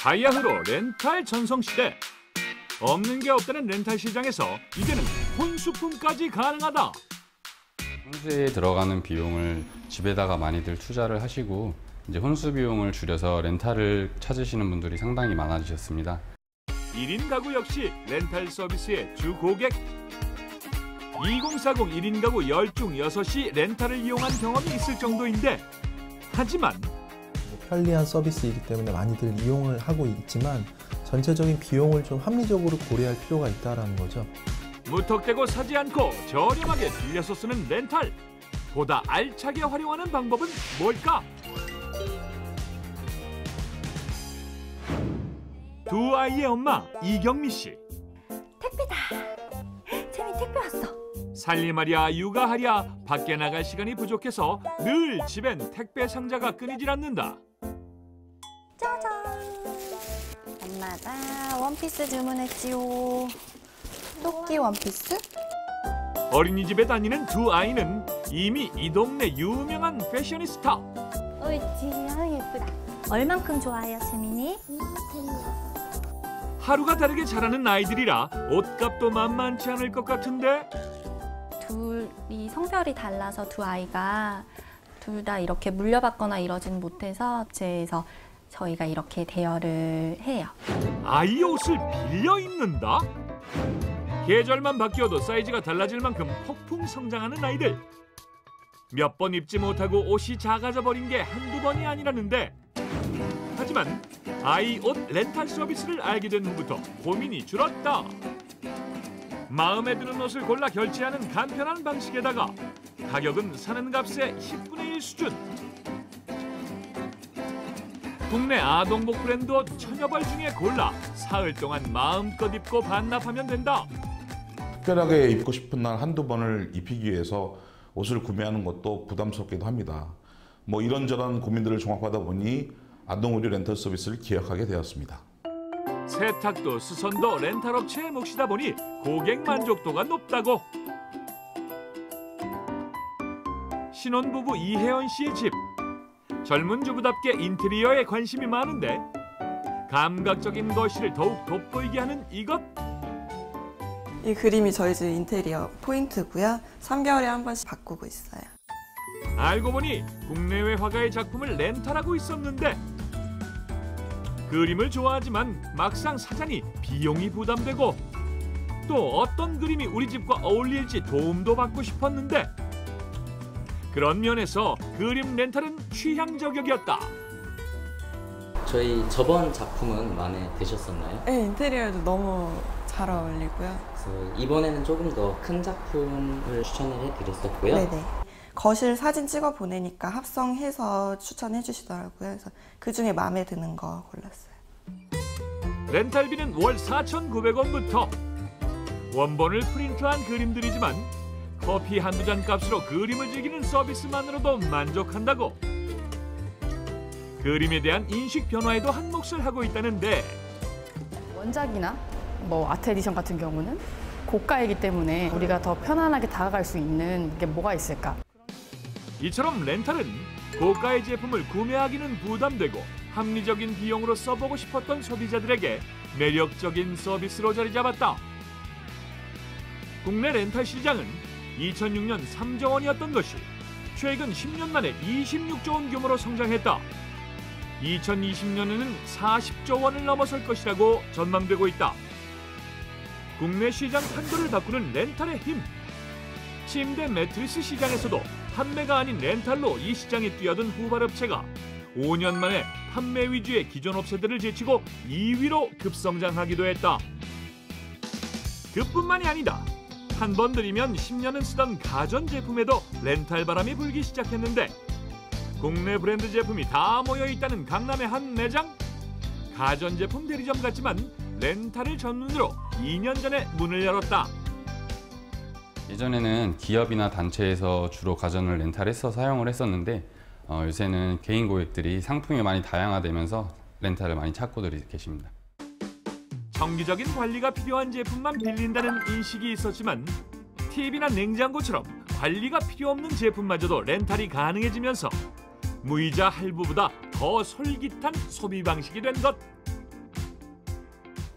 바야흐로 렌탈 전성시대. 없는 게 없다는 렌탈 시장에서 이제는 혼수품까지 가능하다. 혼수에 들어가는 비용을 집에다가 많이들 투자를 하시고 이제 혼수 비용을 줄여서 렌탈을 찾으시는 분들이 상당히 많아지셨습니다. 1인 가구 역시 렌탈 서비스의 주 고객. 2040 1인 가구 10중 6이 렌탈을 이용한 경험이 있을 정도인데, 하지만 편리한 서비스이기 때문에 많이들 이용을 하고 있지만 전체적인 비용을 좀 합리적으로 고려할 필요가 있다는 거죠. 무턱대고 사지 않고 저렴하게 빌려서 쓰는 렌탈. 보다 알차게 활용하는 방법은 뭘까? 두 아이의 엄마 이경미 씨. 택배다. 재민 택배 왔어. 살림하랴 육아하랴 밖에 나갈 시간이 부족해서 늘 집엔 택배 상자가 끊이질 않는다. 짜잔. 엄마가 원피스 주문했지요. 토끼 원피스? 어린이집에 다니는 두 아이는 이미 이 동네 유명한 패셔니스타. 옳지, 예쁘다. 얼만큼 좋아해요, 재민이? 하루가 다르게 자라는 아이들이라 옷값도 만만치 않을 것 같은데. 둘이 성별이 달라서 두 아이가 둘 다 이렇게 물려받거나 이러진 못해서 제에서 저희가 이렇게 대여를 해요. 아이 옷을 빌려 입는다? 계절만 바뀌어도 사이즈가 달라질 만큼 폭풍 성장하는 아이들. 몇 번 입지 못하고 옷이 작아져 버린 게 한두 번이 아니라는데, 하지만 아이 옷 렌탈 서비스를 알게 된 후부터 고민이 줄었다. 마음에 드는 옷을 골라 결제하는 간편한 방식에다가 가격은 사는 값의 10분의 1 수준. 국내 아동복 브랜드 옷 1000여 벌 중에 골라 사흘 동안 마음껏 입고 반납하면 된다. 특별하게 입고 싶은 날 한두 번을 입히기 위해서 옷을 구매하는 것도 부담스럽기도 합니다. 이런저런 고민들을 종합하다 보니 아동의류 렌탈 서비스를 기획하게 되었습니다. 세탁도 수선도 렌탈 업체에 몫이다 보니 고객 만족도가 높다고. 신혼부부 이혜연 씨의 집. 젊은 주부답게 인테리어에 관심이 많은데 감각적인 거실을 더욱 돋보이게 하는 이것. 이 그림이 저희 집 인테리어 포인트고요. 3개월에 한 번씩 바꾸고 있어요. 알고 보니 국내외 화가의 작품을 렌탈하고 있었는데, 그림을 좋아하지만 막상 사자니 비용이 부담되고 또 어떤 그림이 우리 집과 어울릴지 도움도 받고 싶었는데, 그런 면에서 그림 렌탈은 취향 저격이었다. 저희 저번 작품은 마음에 드셨었나요? 네, 인테리어도 너무 잘 어울리고요. 그래서 이번에는 조금 더 큰 작품을 추천을 해드렸었고요. 네네. 거실 사진 찍어 보내니까 합성해서 추천해 주시더라고요. 그래서 그중에 마음에 드는 거 골랐어요. 렌탈비는 월 4,900원부터. 원본을 프린트한 그림들이지만 커피 한두 잔 값으로 그림을 즐기는 서비스만으로도 만족한다고. 그림에 대한 인식 변화에도 한 몫을 하고 있다는데, 원작이나 아트 에디션 같은 경우는 고가이기 때문에 우리가 더 편안하게 다가갈 수 있는 게 뭐가 있을까? 이처럼 렌탈은 고가의 제품을 구매하기는 부담되고 합리적인 비용으로 써보고 싶었던 소비자들에게 매력적인 서비스로 자리 잡았다. 국내 렌탈 시장은 2006년 3조 원이었던 것이 최근 10년 만에 26조 원 규모로 성장했다. 2020년에는 40조 원을 넘어설 것이라고 전망되고 있다. 국내 시장 판도를 바꾸는 렌탈의 힘. 침대 매트리스 시장에서도 판매가 아닌 렌탈로 이 시장에 뛰어든 후발업체가 5년 만에 판매 위주의 기존 업체들을 제치고 2위로 급성장하기도 했다. 그뿐만이 아니다. 한 번 들이면 10년은 쓰던 가전제품에도 렌탈 바람이 불기 시작했는데, 국내 브랜드 제품이 다 모여있다는 강남의 한 매장. 가전제품 대리점 같지만 렌탈을 전문으로 2년 전에 문을 열었다. 예전에는 기업이나 단체에서 주로 가전을 렌탈해서 사용을 했었는데 요새는 개인 고객들이 상품이 많이 다양화되면서 렌탈을 많이 찾고들 계십니다. 정기적인 관리가 필요한 제품만 빌린다는 인식이 있었지만 TV나 냉장고처럼 관리가 필요 없는 제품마저도 렌탈이 가능해지면서 무이자 할부보다 더 솔깃한 소비 방식이 된 것.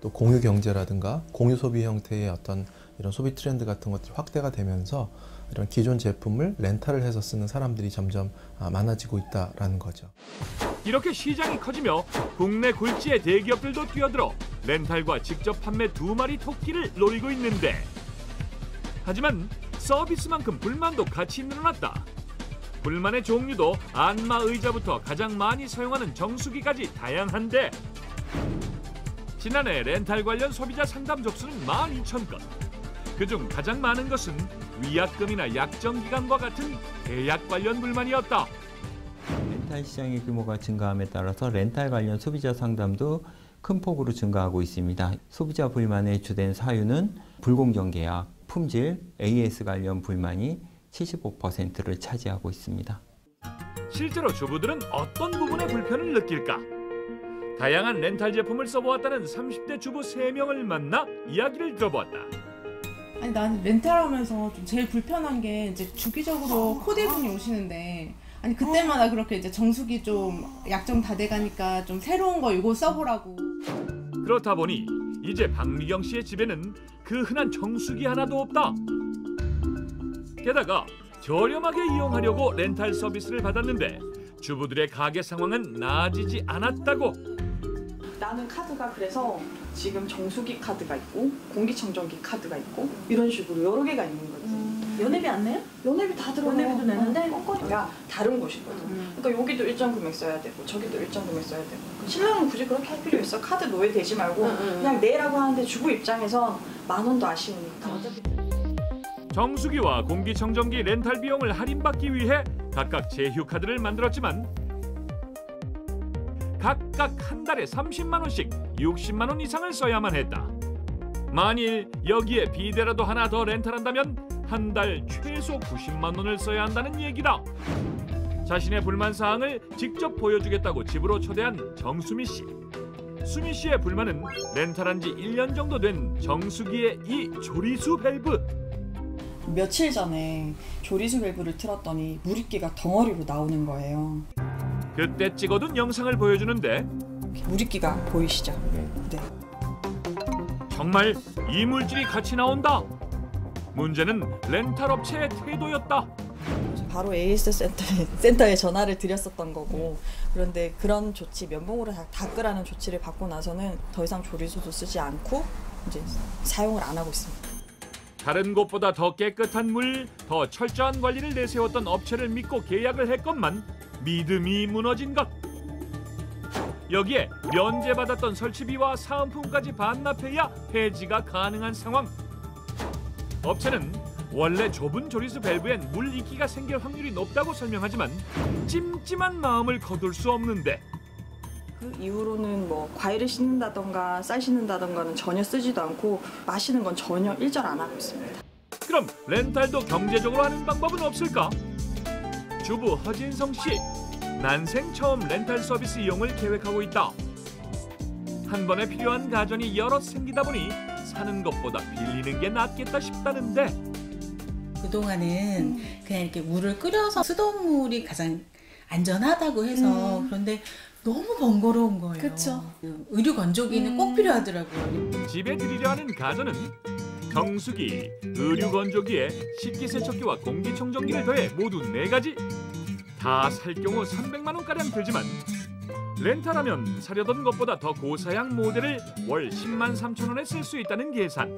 또 공유 경제라든가 공유 소비 형태의 어떤 이런 소비 트렌드 같은 것들이 확대가 되면서 이런 기존 제품을 렌탈을 해서 쓰는 사람들이 점점 많아지고 있다라는 거죠. 이렇게 시장이 커지며 국내 굴지의 대기업들도 뛰어들어 렌탈과 직접 판매 두 마리 토끼를 노리고 있는데, 하지만 서비스만큼 불만도 같이 늘어났다. 불만의 종류도 안마 의자부터 가장 많이 사용하는 정수기까지 다양한데, 지난해 렌탈 관련 소비자 상담 접수는 12,000건. 그중 가장 많은 것은 위약금이나 약정기간과 같은 계약 관련 불만이었다. 렌탈 시장의 규모가 증가함에 따라서 렌탈 관련 소비자 상담도 큰 폭으로 증가하고 있습니다. 소비자 불만의 주된 사유는 불공정 계약, 품질, AS 관련 불만이 75%를 차지하고 있습니다. 실제로 주부들은 어떤 부분에 불편을 느낄까? 다양한 렌탈 제품을 써보았다는 30대 주부 3명을 만나 이야기를 들어보았다. 아니, 난 렌탈하면서 좀 제일 불편한 게 이제 주기적으로 코디분이 오시는데, 아니 그때마다 그렇게 이제 정수기 좀 약정 다 돼가니까 좀 새로운 거 이거 써보라고. 그렇다 보니 이제 박미경 씨의 집에는 그 흔한 정수기 하나도 없다. 게다가 저렴하게 이용하려고 렌탈 서비스를 받았는데 주부들의 가계 상황은 나아지지 않았다고. 나는 카드가 그래서 지금 정수기 카드가 있고 공기청정기 카드가 있고 이런 식으로 여러 개가 있는 거지. 연회비 안 내요? 연회비 다 들어요. 연회비도 내는데? 야 다른 곳이거든. 그러니까 여기도 일정 금액 써야 되고 저기도 일정 금액 써야 되고. 신랑은 굳이 그렇게 할 필요 있어. 카드 노예되지 말고 그냥 내라고 하는데 주부 입장에선 10,000원도 아쉬우니까. 어차피 정수기와 공기청정기 렌탈 비용을 할인받기 위해 각각 제휴 카드를 만들었지만 각각 한 달에 30만 원씩 60만 원 이상을 써야만 했다. 만일 여기에 비데라도 하나 더 렌탈한다면 한 달 최소 90만 원을 써야 한다는 얘기다. 자신의 불만 사항을 직접 보여주겠다고 집으로 초대한 정수미 씨. 수미 씨의 불만은 렌탈한 지 1년 정도 된 정수기의 이 조리수 밸브. 며칠 전에 조리수 밸브를 틀었더니 물입기가 덩어리로 나오는 거예요. 그때 찍어둔 영상을 보여주는데 물입기가 보이시죠? 네. 정말 이물질이 같이 나온다. 문제는 렌탈 업체의 태도였다. 바로 AS 센터에 전화를 드렸었던 거고, 그런데 그런 조치, 면봉으로 닦으라는 조치를 받고 나서는 더 이상 조리수도 쓰지 않고 이제 사용을 안 하고 있습니다. 다른 곳보다 더 깨끗한 물, 더 철저한 관리를 내세웠던 업체를 믿고 계약을 했건만 믿음이 무너진 것. 여기에 면제받았던 설치비와 사은품까지 반납해야 해지가 가능한 상황. 업체는 원래 좁은 조리수 밸브엔 물 이기가 생길 확률이 높다고 설명하지만 찜찜한 마음을 거둘 수 없는데, 그 이후로는 뭐 과일을 씻는다던가 쌀 씻는다던가는 전혀 쓰지도 않고 마시는 건 전혀 일절 안 하고 있습니다. 그럼 렌탈도 경제적으로 하는 방법은 없을까? 주부 허진성 씨, 난생 처음 렌탈 서비스 이용을 계획하고 있다. 한 번에 필요한 가전이 여럿 생기다 보니 사는 것보다 빌리는 게 낫겠다 싶다는데, 그동안은 그냥 이렇게 물을 끓여서 쓰던 물이 가장 안전하다고 해서 그런데 너무 번거로운 거예요. 그쵸. 의류 건조기는 꼭 필요하더라고요. 집에 들이려 하는 가전은 정수기, 의류 건조기에 식기세척기와 공기청정기를 더해 모두 4가지. 다 살 경우 300만 원가량 들지만 렌탈하면 사려던 것보다 더 고사양 모델을 월 10만 3천 원에 쓸 수 있다는 계산.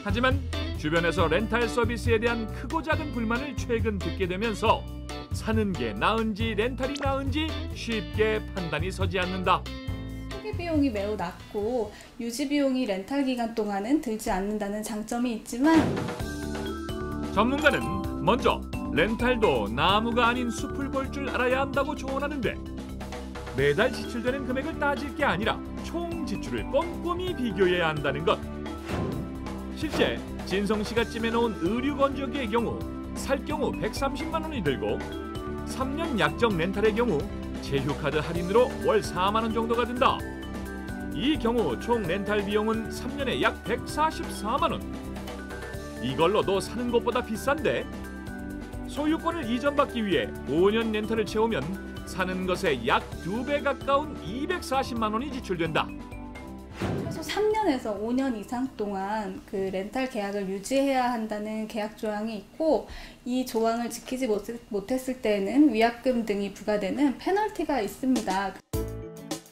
하지만 주변에서 렌탈 서비스에 대한 크고 작은 불만을 최근 듣게 되면서 사는 게 나은지 렌탈이 나은지 쉽게 판단이 서지 않는다. 초기 비용이 매우 낮고 유지 비용이 렌탈 기간 동안은 들지 않는다는 장점이 있지만, 전문가는 먼저 렌탈도 나무가 아닌 숲을 볼 줄 알아야 한다고 조언하는데, 매달 지출되는 금액을 따질 게 아니라 총 지출을 꼼꼼히 비교해야 한다는 것. 실제 진성 씨가 찜해놓은 의류 건조기의 경우 살 경우 130만 원이 들고 3년 약정 렌탈의 경우 제휴카드 할인으로 월 4만 원 정도가 든다. 이 경우 총 렌탈 비용은 3년에 약 144만 원. 이걸로도 사는 것보다 비싼데, 소유권을 이전받기 위해 5년 렌탈을 채우면 사는 것에 약 2배 가까운 240만 원이 지출된다. 최소 3년에서 5년 이상 동안 그 렌탈 계약을 유지해야 한다는 계약 조항이 있고, 이 조항을 지키지 못했을 때는 위약금 등이 부과되는 페널티가 있습니다.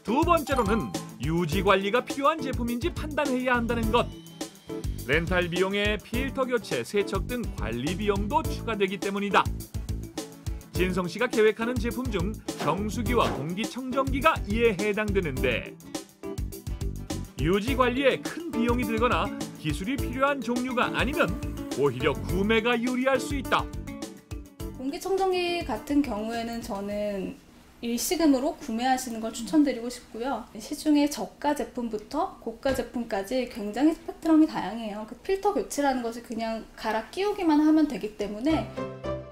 두 번째로는 유지 관리가 필요한 제품인지 판단해야 한다는 것. 렌탈 비용에 필터 교체, 세척 등 관리 비용도 추가되기 때문이다. 진성 씨가 계획하는 제품 중 정수기와 공기청정기가 이에 해당되는데, 유지 관리에 큰 비용이 들거나 기술이 필요한 종류가 아니면 오히려 구매가 유리할 수 있다. 공기청정기 같은 경우에는 저는 일시금으로 구매하시는 걸 추천드리고 싶고요. 시중에 저가 제품부터 고가 제품까지 굉장히 스펙트럼이 다양해요. 그 필터 교체라는 것이 그냥 갈아 끼우기만 하면 되기 때문에.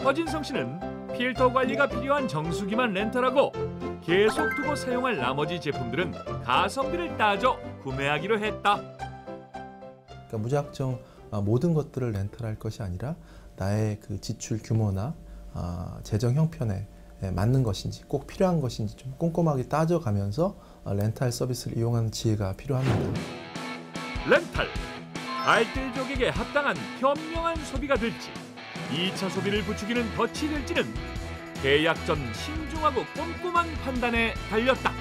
허진성 씨는 필터 관리가 필요한 정수기만 렌탈하고 계속 두고 사용할 나머지 제품들은 가성비를 따져 구매하기로 했다. 그러니까 무작정 모든 것들을 렌탈할 것이 아니라 나의 그 지출 규모나 재정 형편에 맞는 것인지, 꼭 필요한 것인지 좀 꼼꼼하게 따져가면서 렌탈 서비스를 이용하는 지혜가 필요합니다. 렌탈, 알뜰족에게 합당한 현명한 소비가 될지, 2차 소비를 부추기는 덫이 될지는 계약 전 신중하고 꼼꼼한 판단에 달렸다.